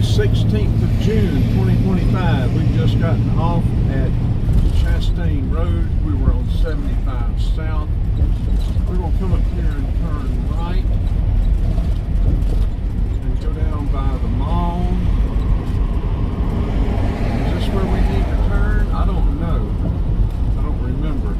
16th of June 2025. We've just gotten off at Chastain Road. We were on 75 South. We're going to come up here and turn right and go down by the mall. Is this where we need to turn? I don't know. I don't remember.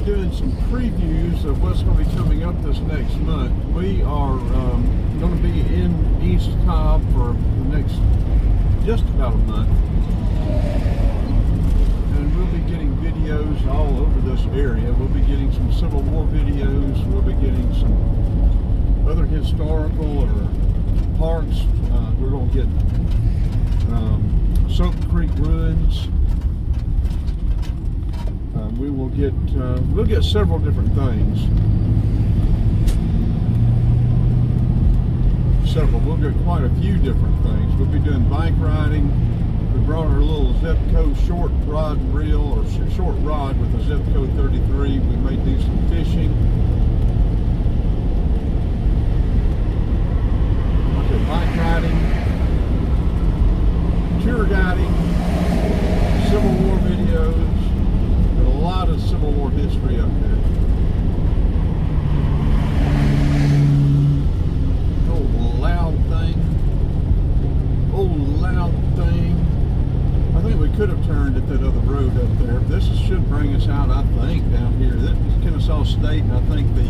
Doing some previews of what's going to be coming up this next month. We are going to be in East Cobb for the next just about a month, and we'll be getting videos all over this area. We'll be getting some Civil War videos. We'll be getting some other historical or parks. We're going to get Sope Creek ruins. We'll get several different things. We'll get quite a few different things. We'll be doing bike riding. We brought our little Zepco short rod and reel, or short rod with a Zepco 33. We may do some fishing. Okay, bike riding, tour guiding, Civil War videos. A lot of Civil War history up there. Oh, loud thing. Oh, loud thing. I think we could have turned at that other road up there. This should bring us out, I think, down here. This is Kennesaw State, and I think the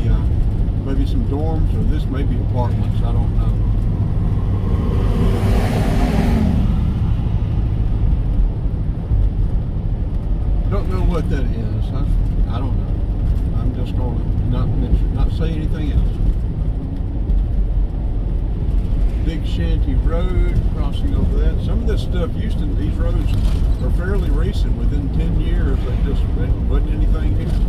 maybe some dorms, or this may be apartments. I don't know. Don't know what that is. I don't know. I'm just going to not say anything else. Big Shanty Road, crossing over that. Some of this stuff used to, these roads are fairly recent. Within 10 years, they just wasn't anything here.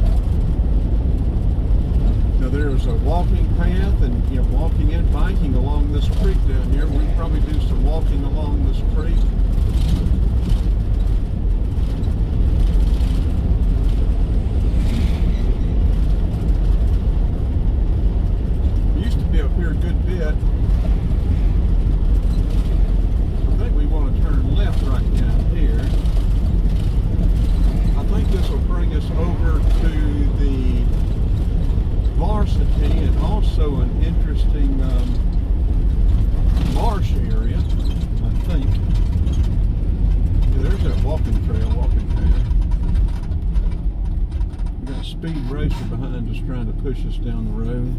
Now there's a walking path, and walking and biking along this creek down here. We'll probably do some walking along this creek. Up here a good bit. I think we want to turn left right down here. I think this will bring us over to the Varsity, and also an interesting marsh area, I think. Yeah, there's that walking trail. We got a speed racer behind us trying to push us down the road.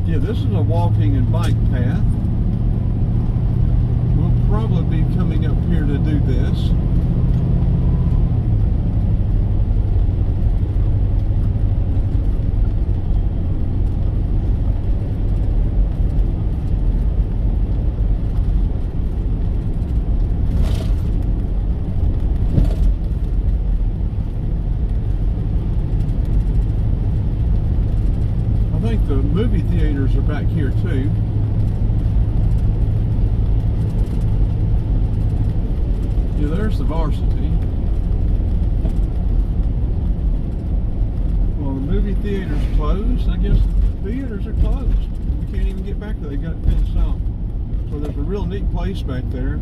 Yeah, this is a walking and bike path. We'll probably be coming up here to do this. The movie theaters are back here too. Yeah, there's the Varsity. Well, the movie theater's closed. I guess the theaters are closed. We can't even get back there. They got it fenced off. So there's a real neat place back there.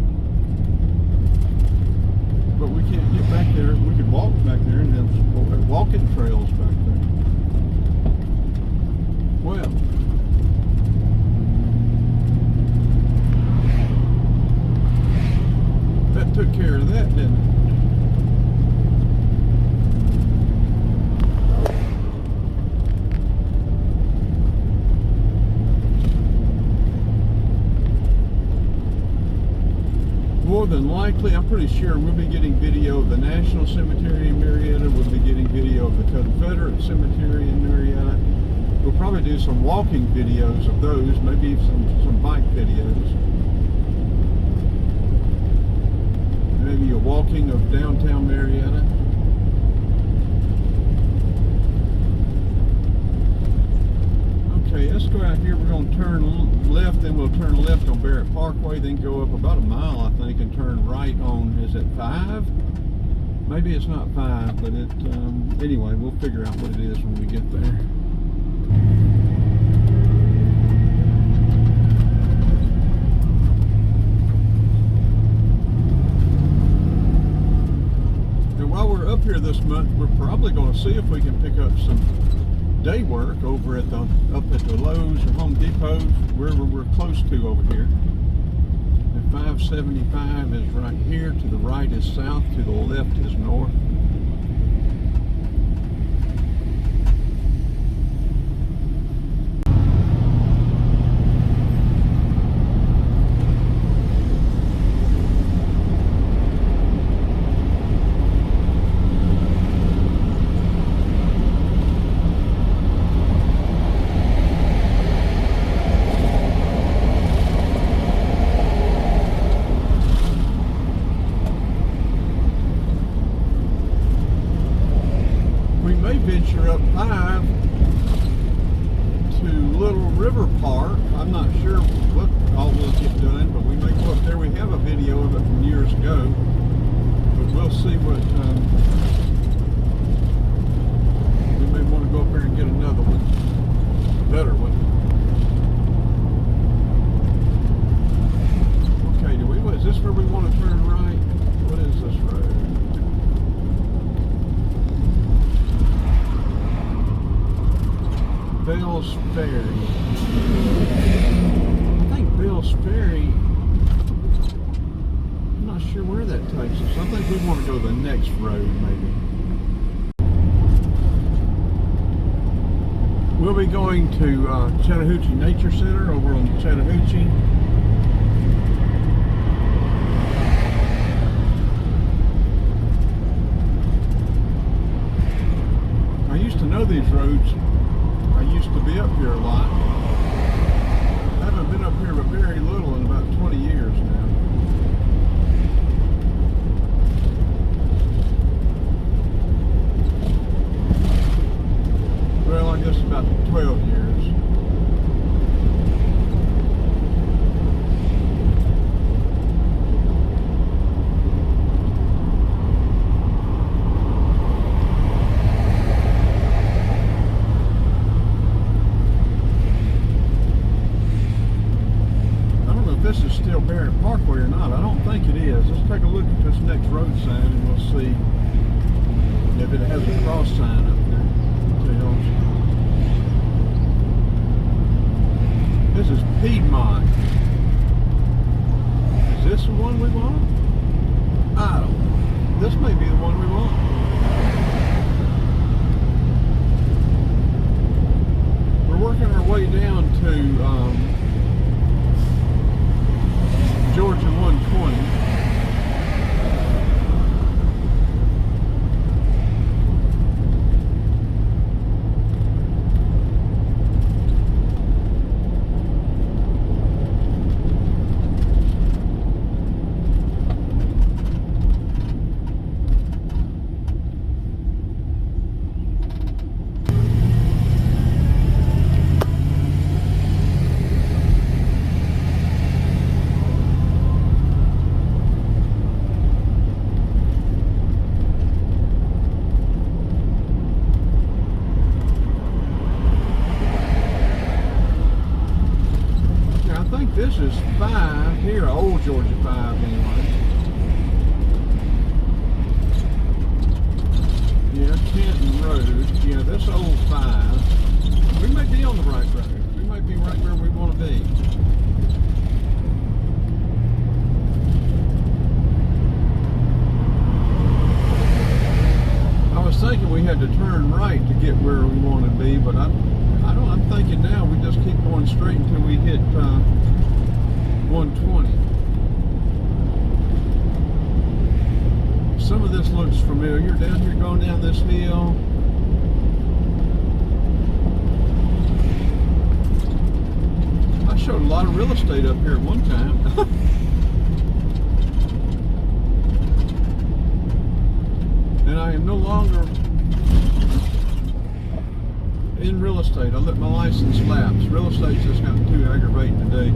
But we can't get back there. We could walk back there, and there's walking trails back there. Well, that took care of that, didn't it? More than likely, I'm pretty sure we'll be getting video of the National Cemetery in Marietta. We'll be getting video of the Confederate Cemetery in Marietta. We'll probably do some walking videos of those, maybe some bike videos. Maybe a walking of downtown Marietta. Okay, let's let's go out here. We're going to turn left, then we'll turn left on Barrett Parkway, then go up about a mile, I think, and turn right on, is it 5? Maybe it's not 5, but it, anyway, we'll figure out what it is when we get there. And while we're up here this month, we're probably going to see if we can pick up some day work over at up at the Lowe's or Home Depot, wherever we're close to over here. The 575 is right here. To the right is south, to the left is north. Venture up 5 to Little River Park. I'm not sure what all will get done, but we may go up there. We have a video of it from years ago, but we'll see what we may want to go up there and get another one, a better one. Okay, is this where we want to turn right? What is this road? Bell's Ferry. I think Bell's Ferry, I'm not sure where that takes us. I think we want to go the next road, maybe. We'll be going to Chattahoochee Nature Center over on Chattahoochee. I used to know these roads. I used to be up here a lot. I haven't been up here but very little in about 20 years now. Well, I guess about 12 years. This is still Barrett Parkway or not. I don't think it is. Let's take a look at this next road sign and we'll see if it has a cross sign up there. This is Piedmont. Is this the one we want? I don't know. This may be the one we want. We're working our way down to Georgia 120. This is 5 here, old Georgia 5 anyway. Yeah, Canton Road. Yeah, this old 5. We may be on the right road. We might be right where we want to be. I was thinking we had to turn right to get where we want to be, but I'm thinking now we just keep going straight until we hit 120. Some of this looks familiar. Down here, going down this hill. I showed a lot of real estate up here at one time. And I am no longer in real estate. I let my license lapse. Real estate's just gotten too aggravating today.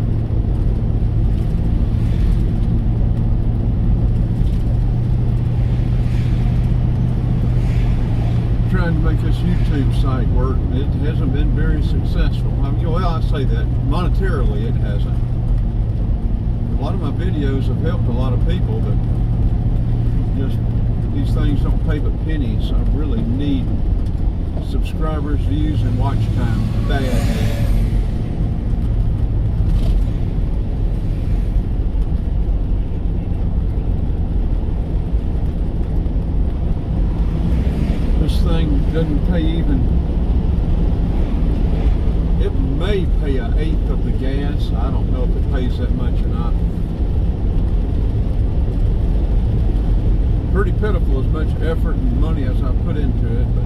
Trying to make this YouTube site work. It hasn't been very successful. I mean, well, I say that monetarily it hasn't. A lot of my videos have helped a lot of people, but just these things don't pay but pennies. I really need subscribers, views, and watch time bad. Thing doesn't pay even. It may pay an eighth of the gas. I don't know if it pays that much or not. Pretty pitiful as much effort and money as I put into it, but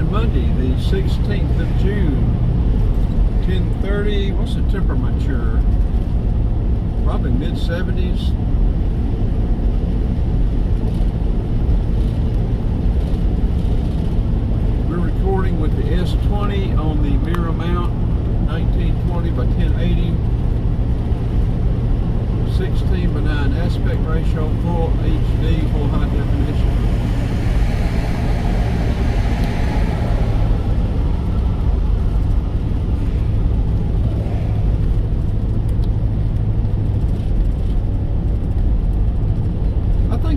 Monday, the 16th of June, 10:30. What's the temperature? Probably mid-70s. We're recording with the S20 on the mirror mount, 1920 by 1080, 16:9 aspect ratio, full HD, full high definition.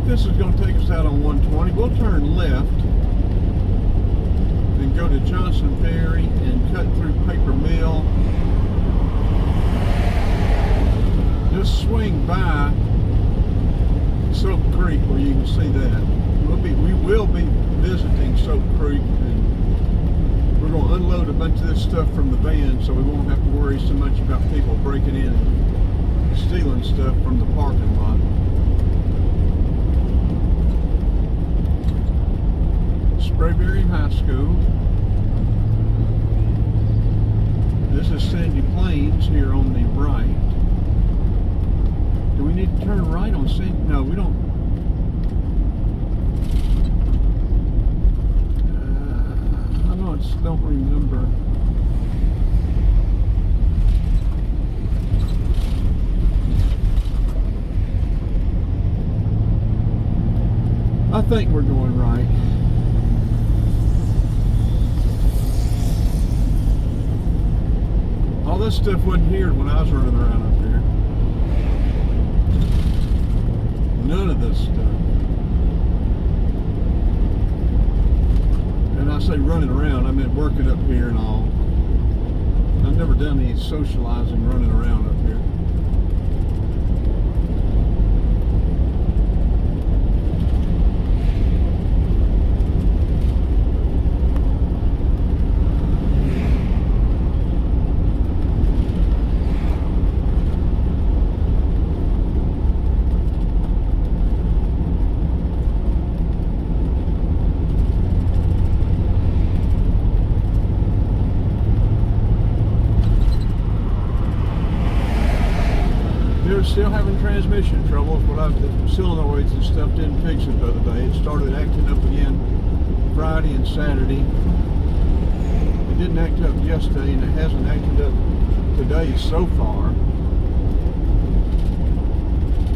This is going to take us out on 120. We'll turn left and go to Johnson Ferry and cut through Paper Mill. Just swing by Sope Creek where you can see that. We will be visiting Sope Creek, and we're going to unload a bunch of this stuff from the van, so we won't have to worry so much about people breaking in and stealing stuff from the parking lot. Sprayberry High School. This is Sandy Plains here on the right. Do we need to turn right on Sandy? No, we don't. I don't remember. I think we're going right. All this stuff wasn't here when I was running around up here. None of this stuff. And I say running around, I meant working up here and all. I've never done any socializing running around up here. Still having transmission troubles, but the solenoids and stuff didn't fix it the other day. It started acting up again Friday and Saturday. It didn't act up yesterday, and it hasn't acted up today so far.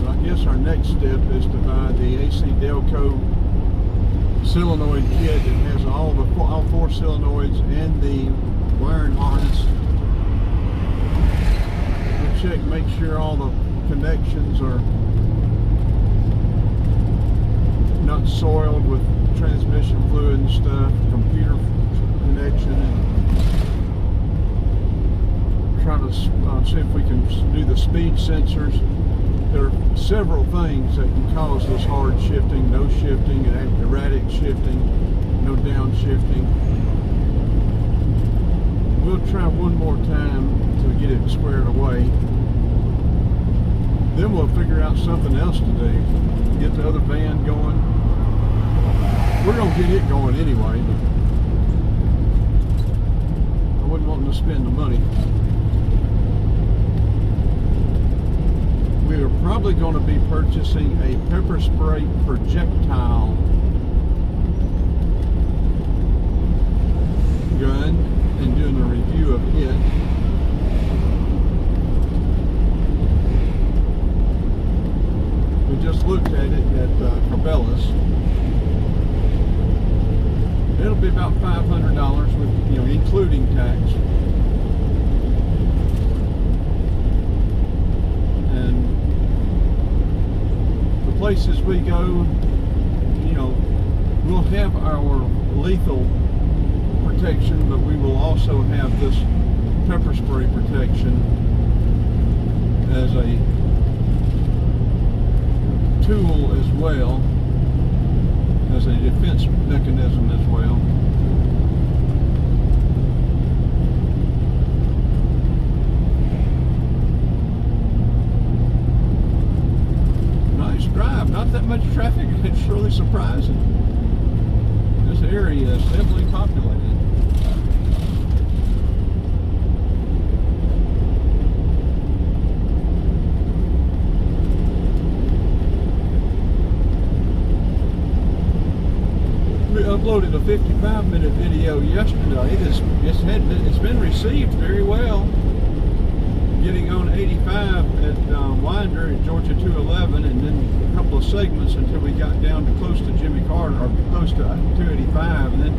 But I guess our next step is to buy the AC Delco solenoid kit that has all four solenoids and the wiring harness. We'll check, make sure all the connections are not soiled with transmission fluid and stuff, computer connection, and try to see if we can do the speed sensors. There are several things that can cause this hard shifting, no shifting, and erratic shifting, no downshifting. We'll try one more time to get it squared away. Then we'll figure out something else to do. Get the other van going. We're going to get it going anyway, but I wouldn't been wanting to spend the money. We are probably going to be purchasing a pepper spray projectile gun and doing a review of it. We just looked at it at Cabela's. It'll be about $500 with, including tax. And the places we go, we'll have our lethal protection, but we will also have this pepper spray protection as a tool as well, as a defense mechanism as well. Nice drive, not that much traffic. It's really surprising. This area is heavily populated. We uploaded a 55-minute video yesterday. It's been received very well. Getting on 85 at Winder at Georgia 211, and then a couple of segments until we got down to close to Jimmy Carter, or close to 285, and then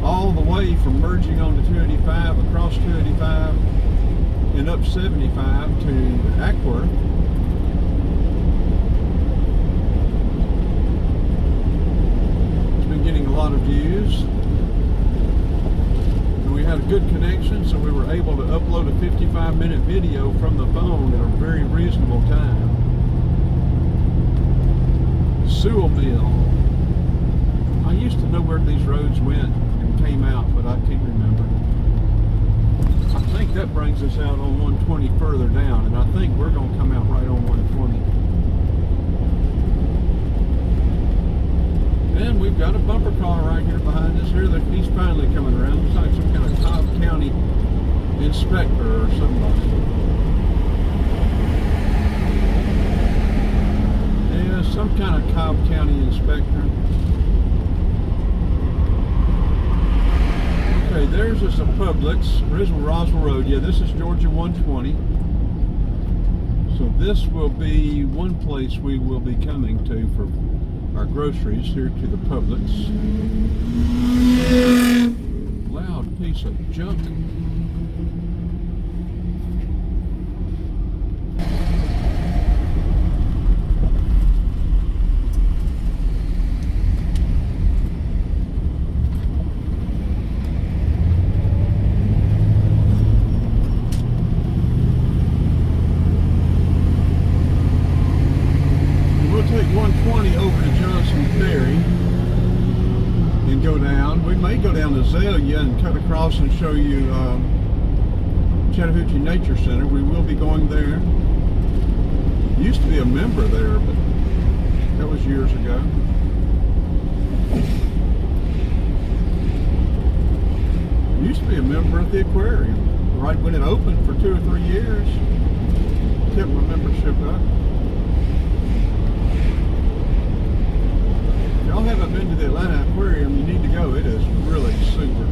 all the way from merging onto 285 across 285 and up 75 to Ackworth. It's been getting a lot of views. We had a good connection, so we were able to upload a 55-minute video from the phone at a very reasonable time. Sewell Mill. I used to know where these roads went and came out, but I can't remember. I think that brings us out on 120 further down, and I think we're going to come out right on 120. And we've got a bumper car right here behind us here. He's finally coming around. Looks like some kind of Cobb County inspector or somebody. Yeah, some kind of Cobb County inspector. Okay, there's just a Publix, Roswell Road. Yeah, this is Georgia 120. So this will be one place we will be coming to for our groceries, here to the Publix. Loud piece of junk. We'll take 120 over to Johnson Ferry and go down. We may go down to Azalea and cut across and show you Chattahoochee Nature Center. We will be going there. Used to be a member there, but that was years ago. Used to be a member at the aquarium right when it opened for 2 or 3 years. Kept my membership up. If y'all haven't been to the Atlanta Aquarium, you need to go. It is really super.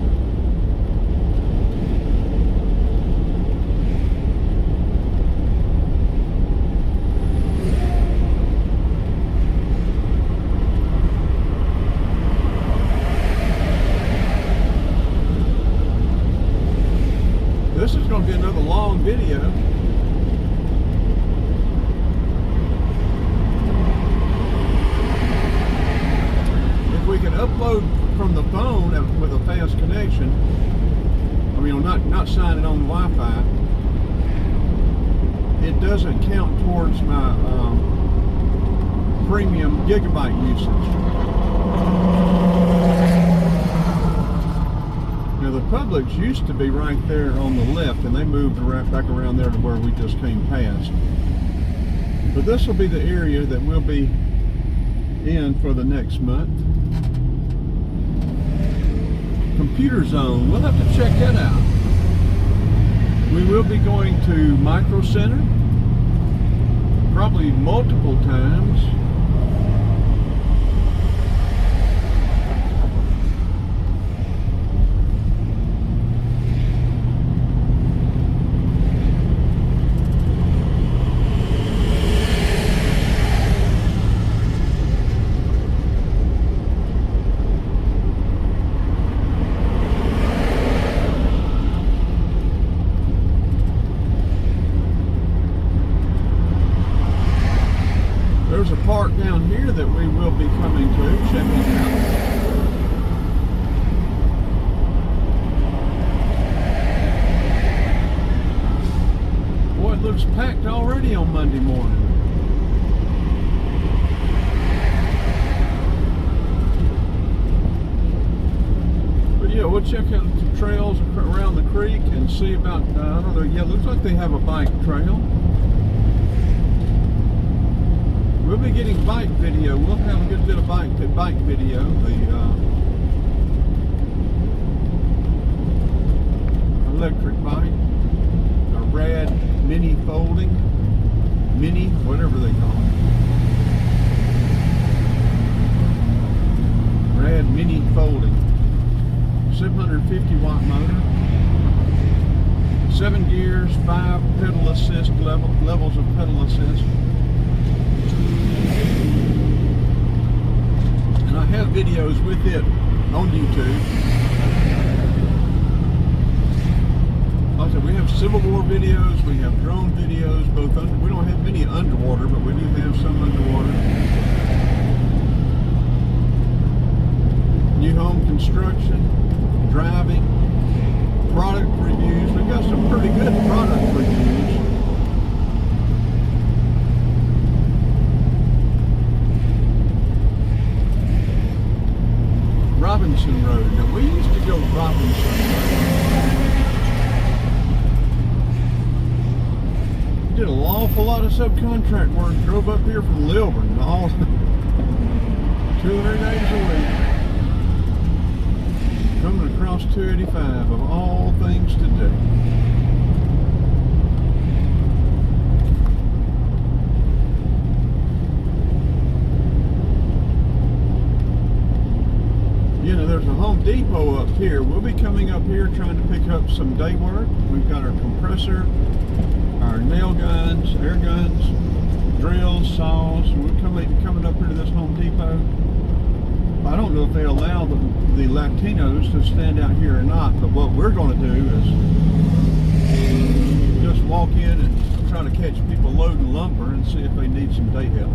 This is going to be another long video. If we can upload from the phone with a fast connection, I mean, not signing on the Wi-Fi, it doesn't count towards my premium gigabyte usage. Now the Publix used to be right there on the left, and they moved back around there to where we just came past. But this will be the area that we'll be in for the next month. Computer Zone. We'll have to check that out. We will be going to Micro Center, probably multiple times. There's a park down here that we will be coming to, checking out. Boy, it looks packed already on Monday morning. But yeah, we'll check out the trails around the creek and see about, I don't know, yeah, it looks like they have a bike trail. We'll be getting bike video. We'll have a good bit of bike video. The electric bike, a rad mini folding, mini, whatever they call it. Rad mini folding. 750 watt motor. 7 gears, 5 pedal assist levels of pedal assist. And I have videos with it on YouTube. Like I said, we have Civil War videos, we have drone videos, we don't have many underwater, but we do have some underwater. New home construction, driving, product reviews. We've got some pretty good product reviews. Robinson Road. Now we used to go Robinson Road. Did an awful lot of subcontract work. Drove up here from Lilburn all 200 days a week. Coming across 285 of all things to do. You know, there's a Home Depot up here. We'll be coming up here trying to pick up some day work. We've got our compressor, our nail guns, air guns, drills, saws. We're coming up here to this Home Depot. I don't know if they allow the Latinos to stand out here or not, but what we're going to do is just walk in and try to catch people loading lumber and see if they need some day help.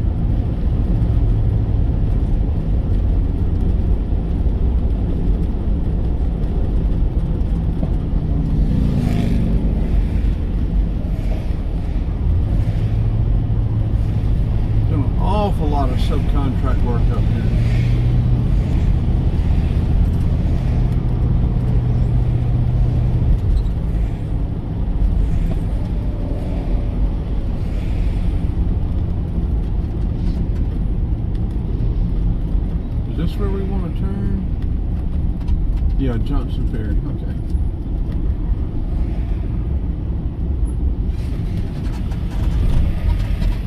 A lot of subcontract work up here. Is this where we want to turn? Yeah, Johnson Ferry. Okay.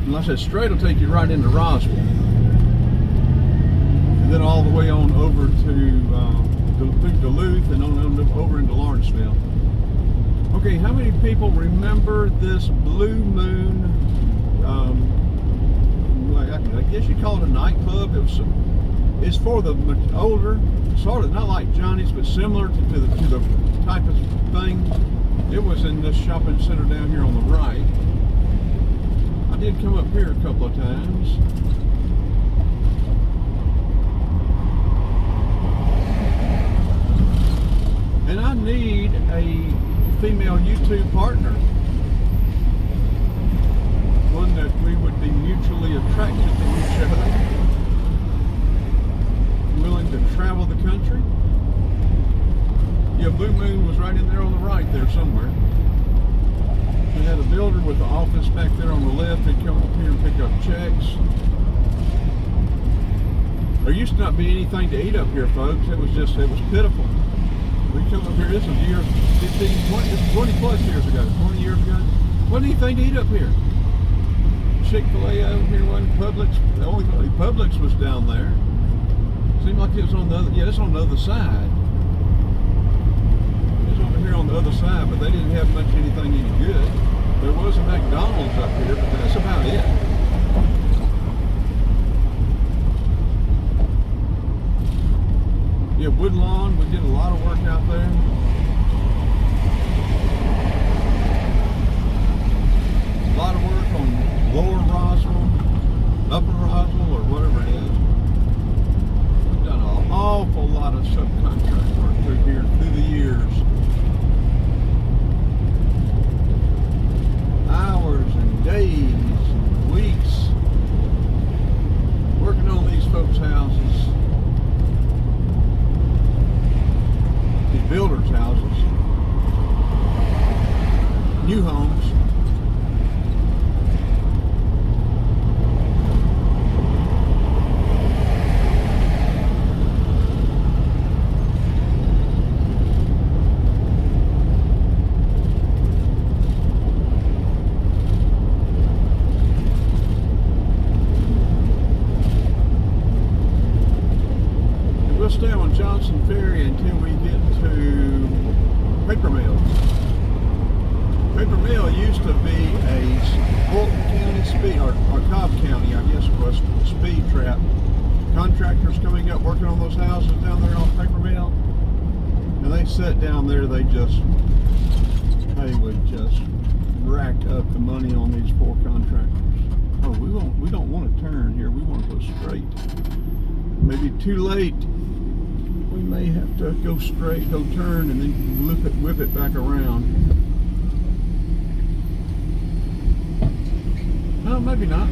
Unless it's straight, will take you right into Roswell, and then all the way on over to through Duluth and on over into Lawrenceville. Okay, how many people remember this Blue Moon? I guess you call it a nightclub. It's for the older, sort of not like Johnny's, but similar to the type of thing. It was in this shopping center down here on the right. I did come up here a couple of times. And I need a female YouTube partner. One that we would be mutually attracted to each other. Willing to travel the country. Yeah, Blue Moon was right in there on the right there somewhere. We had a builder with the office back there on the left. He'd come up here and pick up checks. There used to not be anything to eat up here, folks. It was pitiful. We come up here, this was years, 15, 20, this was 20 plus years ago, 20 years ago. Wasn't anything to eat up here. Chick-fil-A over here wasn't. Publix, the only Publix was down there. Seemed like it was on the other, yeah, it's on the other side. It's over here on the other side, but they didn't have much anything any good. There was a McDonald's up here, but that's about it. Yeah, Woodlawn, we did a lot of work out there. A lot of work on Lower Roswell, Upper Roswell, or whatever it is. We've done an awful lot of subcontract work through here, through the years. Hours and days and weeks working on these folks' houses. These builders' houses. New homes. Stay on Johnson Ferry until we get to Paper Mill. Paper Mill used to be a Fulton County speed, or Cobb County, I guess it was, speed trap. Contractors coming up working on those houses down there on Paper Mill, and they sat down there. They would just rack up the money on these poor contractors. Oh, we don't want to turn here. We want to go straight. Maybe too late. We may have to go straight, go turn, and then whip it back around. No, maybe not.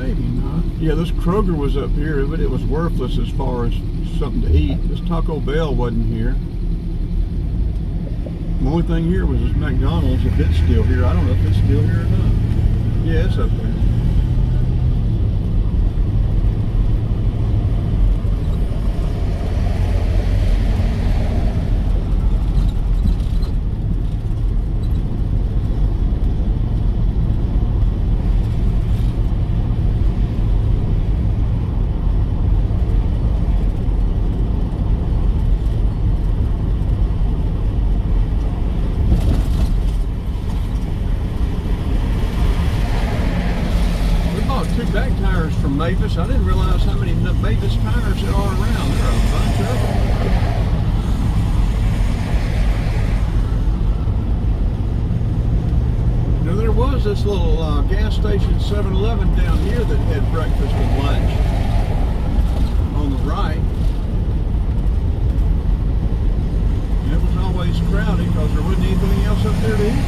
Maybe not. Yeah, this Kroger was up here, but it was worthless as far as something to eat. This Taco Bell wasn't here. The only thing here was this McDonald's, if it's still here. I don't know if it's still here or not. Yeah, it's up there. Back tires from Mavis. I didn't realize how many Mavis tires there are around. There are a bunch of them. Now there was this little gas station 7-Eleven down here that had breakfast and lunch on the right. And it was always crowded because there wasn't anything else up there to eat.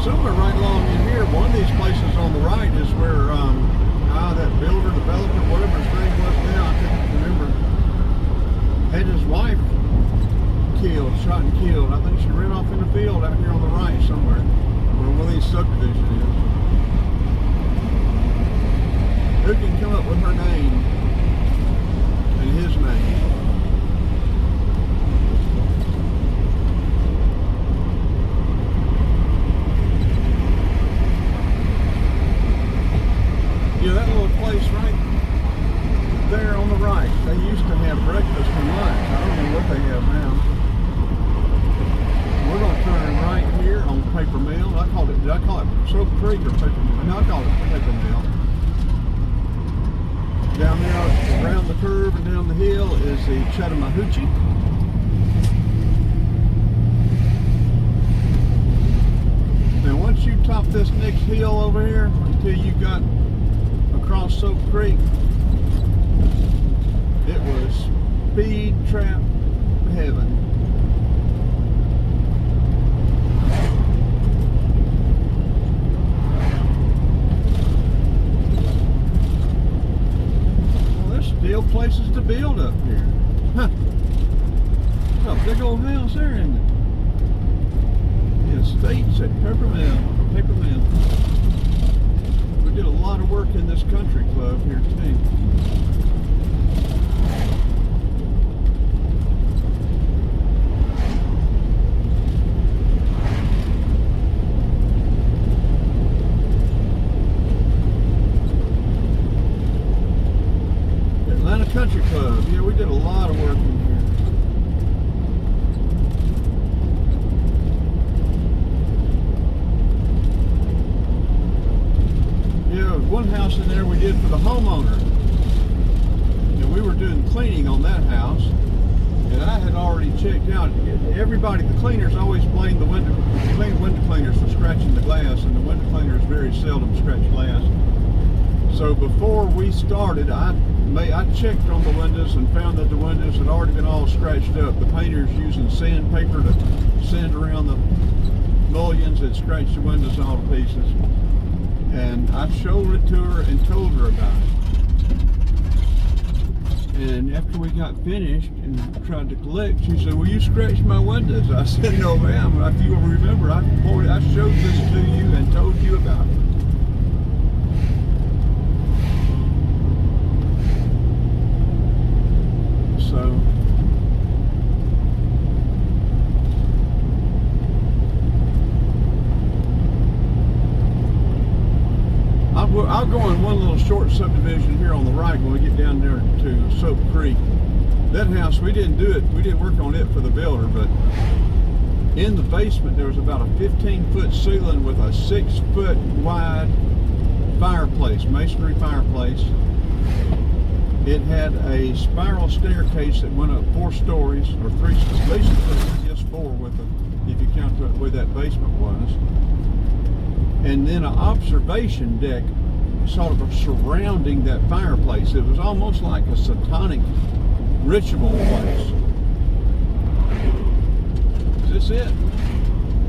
Somewhere right along in here, one of these places on the right is where that builder, developer, whatever his name was now, I can't remember, had his wife shot and killed. I think she ran off in the field out here on the right somewhere, where one of these subdivisions is. Who can come up with her name and his name? Yeah, that little place right there on the right, they used to have breakfast and lunch. I don't know what they have now. We're going to turn right here on Paper Mill. Did I call it Sope Creek or Paper Mill? No, I call it Paper Mill. Down there around the curve and down the hill is the Chattahoochee. Now once you top this next hill over here, until you got across Sope Creek, it was speed trap heaven. Well, there's still places to build up here. said peppermint. We did a lot of work in this country club here too. Country Club. Yeah, we did a lot of work in here. Yeah, one house in there we did for the homeowner. And we were doing cleaning on that house. And I had already checked out. Everybody, the cleaners always blame the window cleaners for scratching the glass, and the window cleaners very seldom scratch glass. So before we started, I checked on the windows and found that the windows had already been all scratched up. The painters using sandpaper to sand around the mullions had scratched the windows all to pieces. And I showed it to her and told her about it. And after we got finished and tried to collect, she said, "Well, you scratched my windows." I said, "No, ma'am. If you remember, I showed this to you and told you about it." So I'll go in one little short subdivision here on the right when we get down there to Sope Creek. That house, we didn't work on it for the builder, but in the basement there was about a 15-foot ceiling with a 6-foot wide fireplace, masonry fireplace. It had a spiral staircase that went up 4 stories, or 3, basically just 4 if you count where that basement was. And then an observation deck sort of surrounding that fireplace. It was almost like a satanic ritual place. Is this it?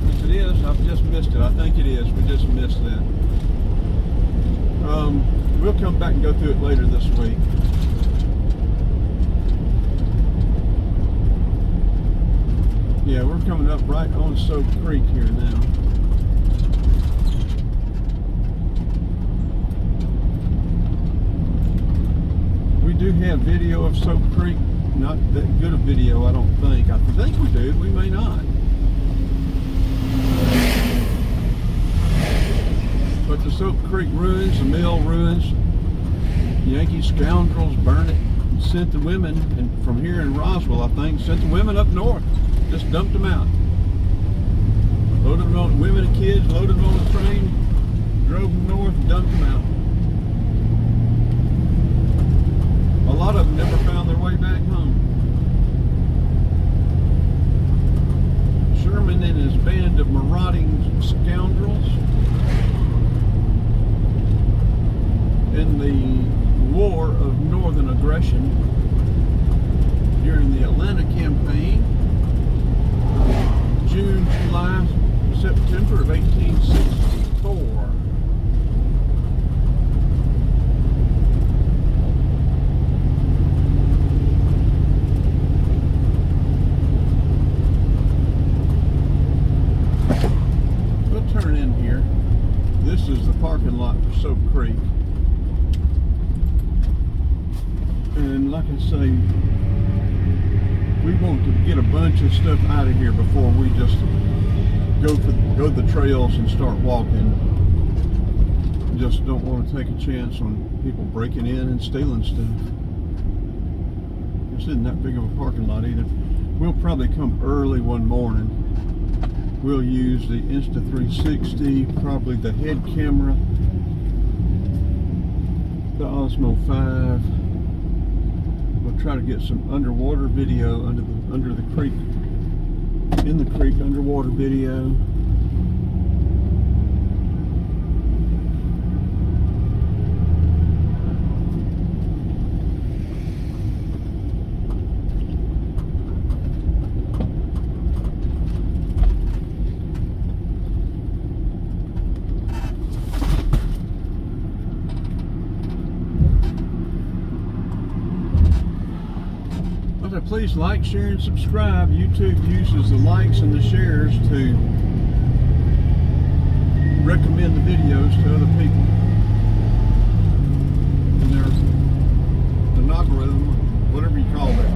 If it is, I've just missed it. I think it is. We just missed that. We'll come back and go through it later this week. Yeah, we're coming up right on Sope Creek here now. We do have video of Sope Creek. Not that good a video, I don't think. I think we do. We may not. But the Sope Creek ruins, the mill ruins. Yankee scoundrels burn it and sent the women, and from here in Roswell, I think, sent the women up north. Just dumped them out. Loaded them on, women and kids, loaded them on the train, drove them north, dumped them out. A lot of them never found their way back home. Sherman and his band of marauding scoundrels in the war of northern aggression during the Atlanta campaign, June, July, September of 1864. We'll turn in here. This is the parking lot for Sope Creek. And like I say, we want to get a bunch of stuff out of here before we just go the trails and start walking. Just don't want to take a chance on people breaking in and stealing stuff. This isn't that big of a parking lot either. We'll probably come early one morning. We'll use the Insta360, probably the head camera, the Osmo 5. We'll try to get some underwater video under the creek, in the creek, underwater video. Please like, share, and subscribe. YouTube uses the likes and the shares to recommend the videos to other people. And there's an algorithm, whatever you call that.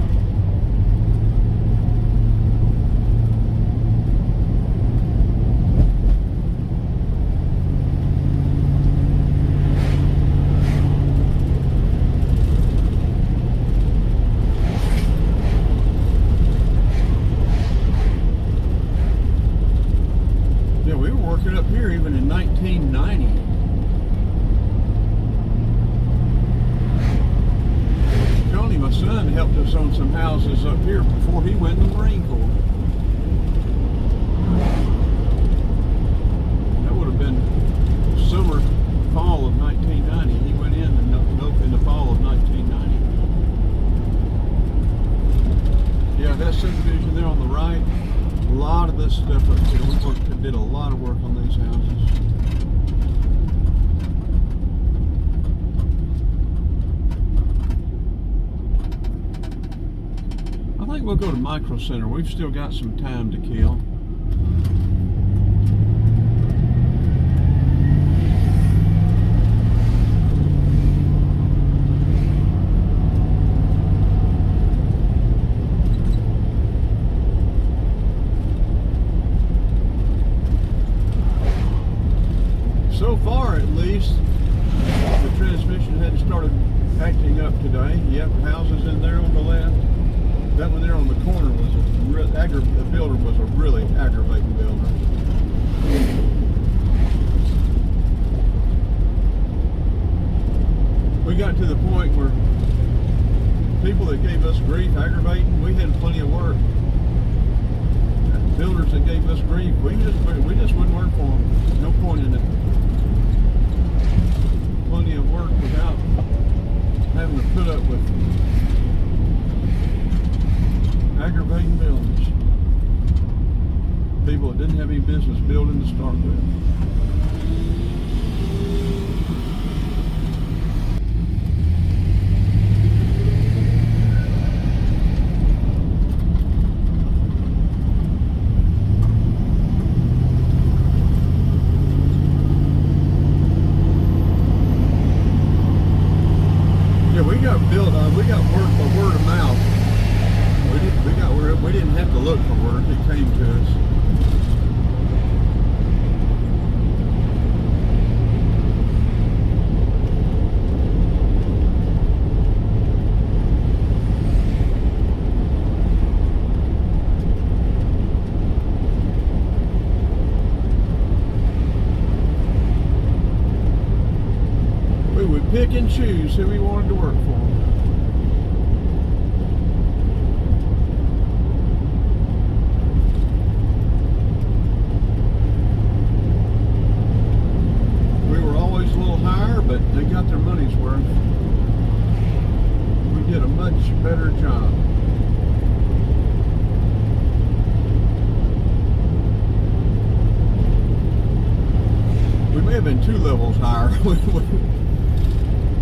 Yeah, we were working up here even in 1990. Tony, my son, helped us on some houses up here before he went in the Marine Corps. That would have been summer, fall of 1990. He went in the fall of 1990. Yeah, that subdivision there on the right, a lot of this stuff up here. We did a lot of work on these houses. I think we'll go to Micro Center. We've still got some time to kill. So far, at least, the transmission hadn't started acting up today. Yep, houses in there on the left. That one there on the corner was the builder was a really aggravating builder. We got to the point where people that gave us grief aggravating, we had plenty of work. Builders that gave us grief, we just wouldn't work for them. No point in it. Plenty of work without having to put up with aggravating builders. People that didn't have any business building to start with. Yeah, we got built. We got work by word of mouth. We didn't have to look for work, it came to us. We would pick and choose who we wanted to work for. But they got their money's worth. We did a much better job. We may have been 2 levels higher.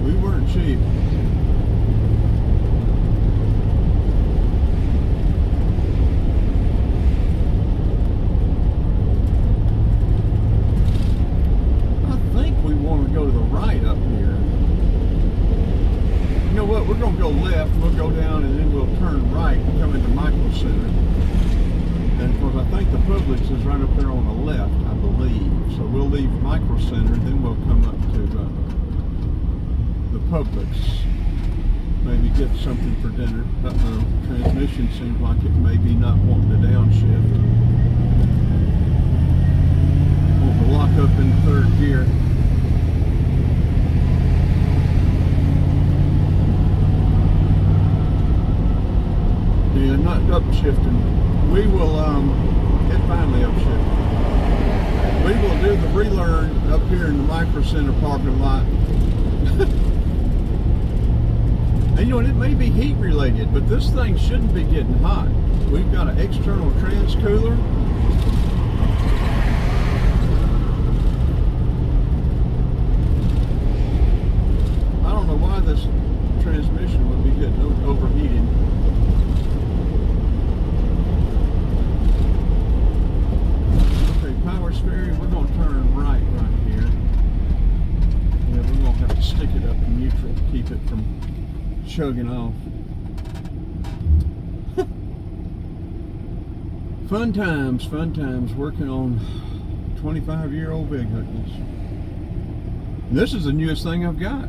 We weren't cheap. Go to the right up here. You know what? We're going to go left. We'll go down and then we'll turn right and come into Micro Center. And of course, I think the Publix is right up there on the left, I believe. So we'll leave Micro Center and then we'll come up to the Publix. Maybe get something for dinner. Uh-oh. Transmission seems like it may be not wanting to downshift. We'll lock up in 3rd gear. Yeah, not upshifting. We will, it finally upshifted. We will do the relearn up here in the Micro Center parking lot. And you know, it may be heat related, but this thing shouldn't be getting hot. We've got an external trans cooler. I don't know why this transmission would be getting overheated. Power steering, we're going to turn right. chugging off. Fun times working on 25-year-old big hookers. This is the newest thing I've got.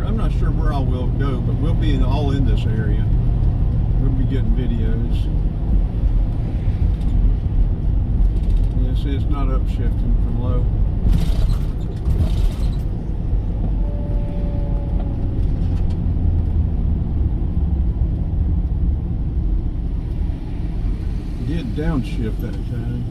I'm not sure where I will go, but we'll be all in this area. We'll be getting videos. Yeah, see, it's not upshifting from low. It did downshift that time.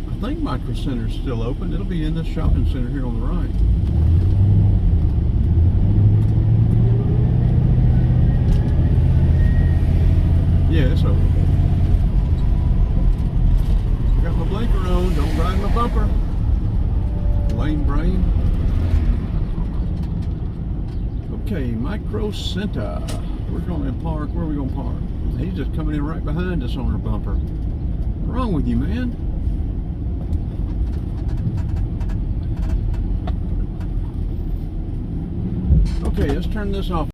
I think Micro Center's still open. It'll be in this shopping center here on the right. Yeah, it's open. Got my blinker on. Don't ride my bumper. Lane brain. Okay, Micro Center. We're going to park. Where are we going to park? He's just coming in right behind us on our bumper. What's wrong with you, man? Okay, let's turn this off.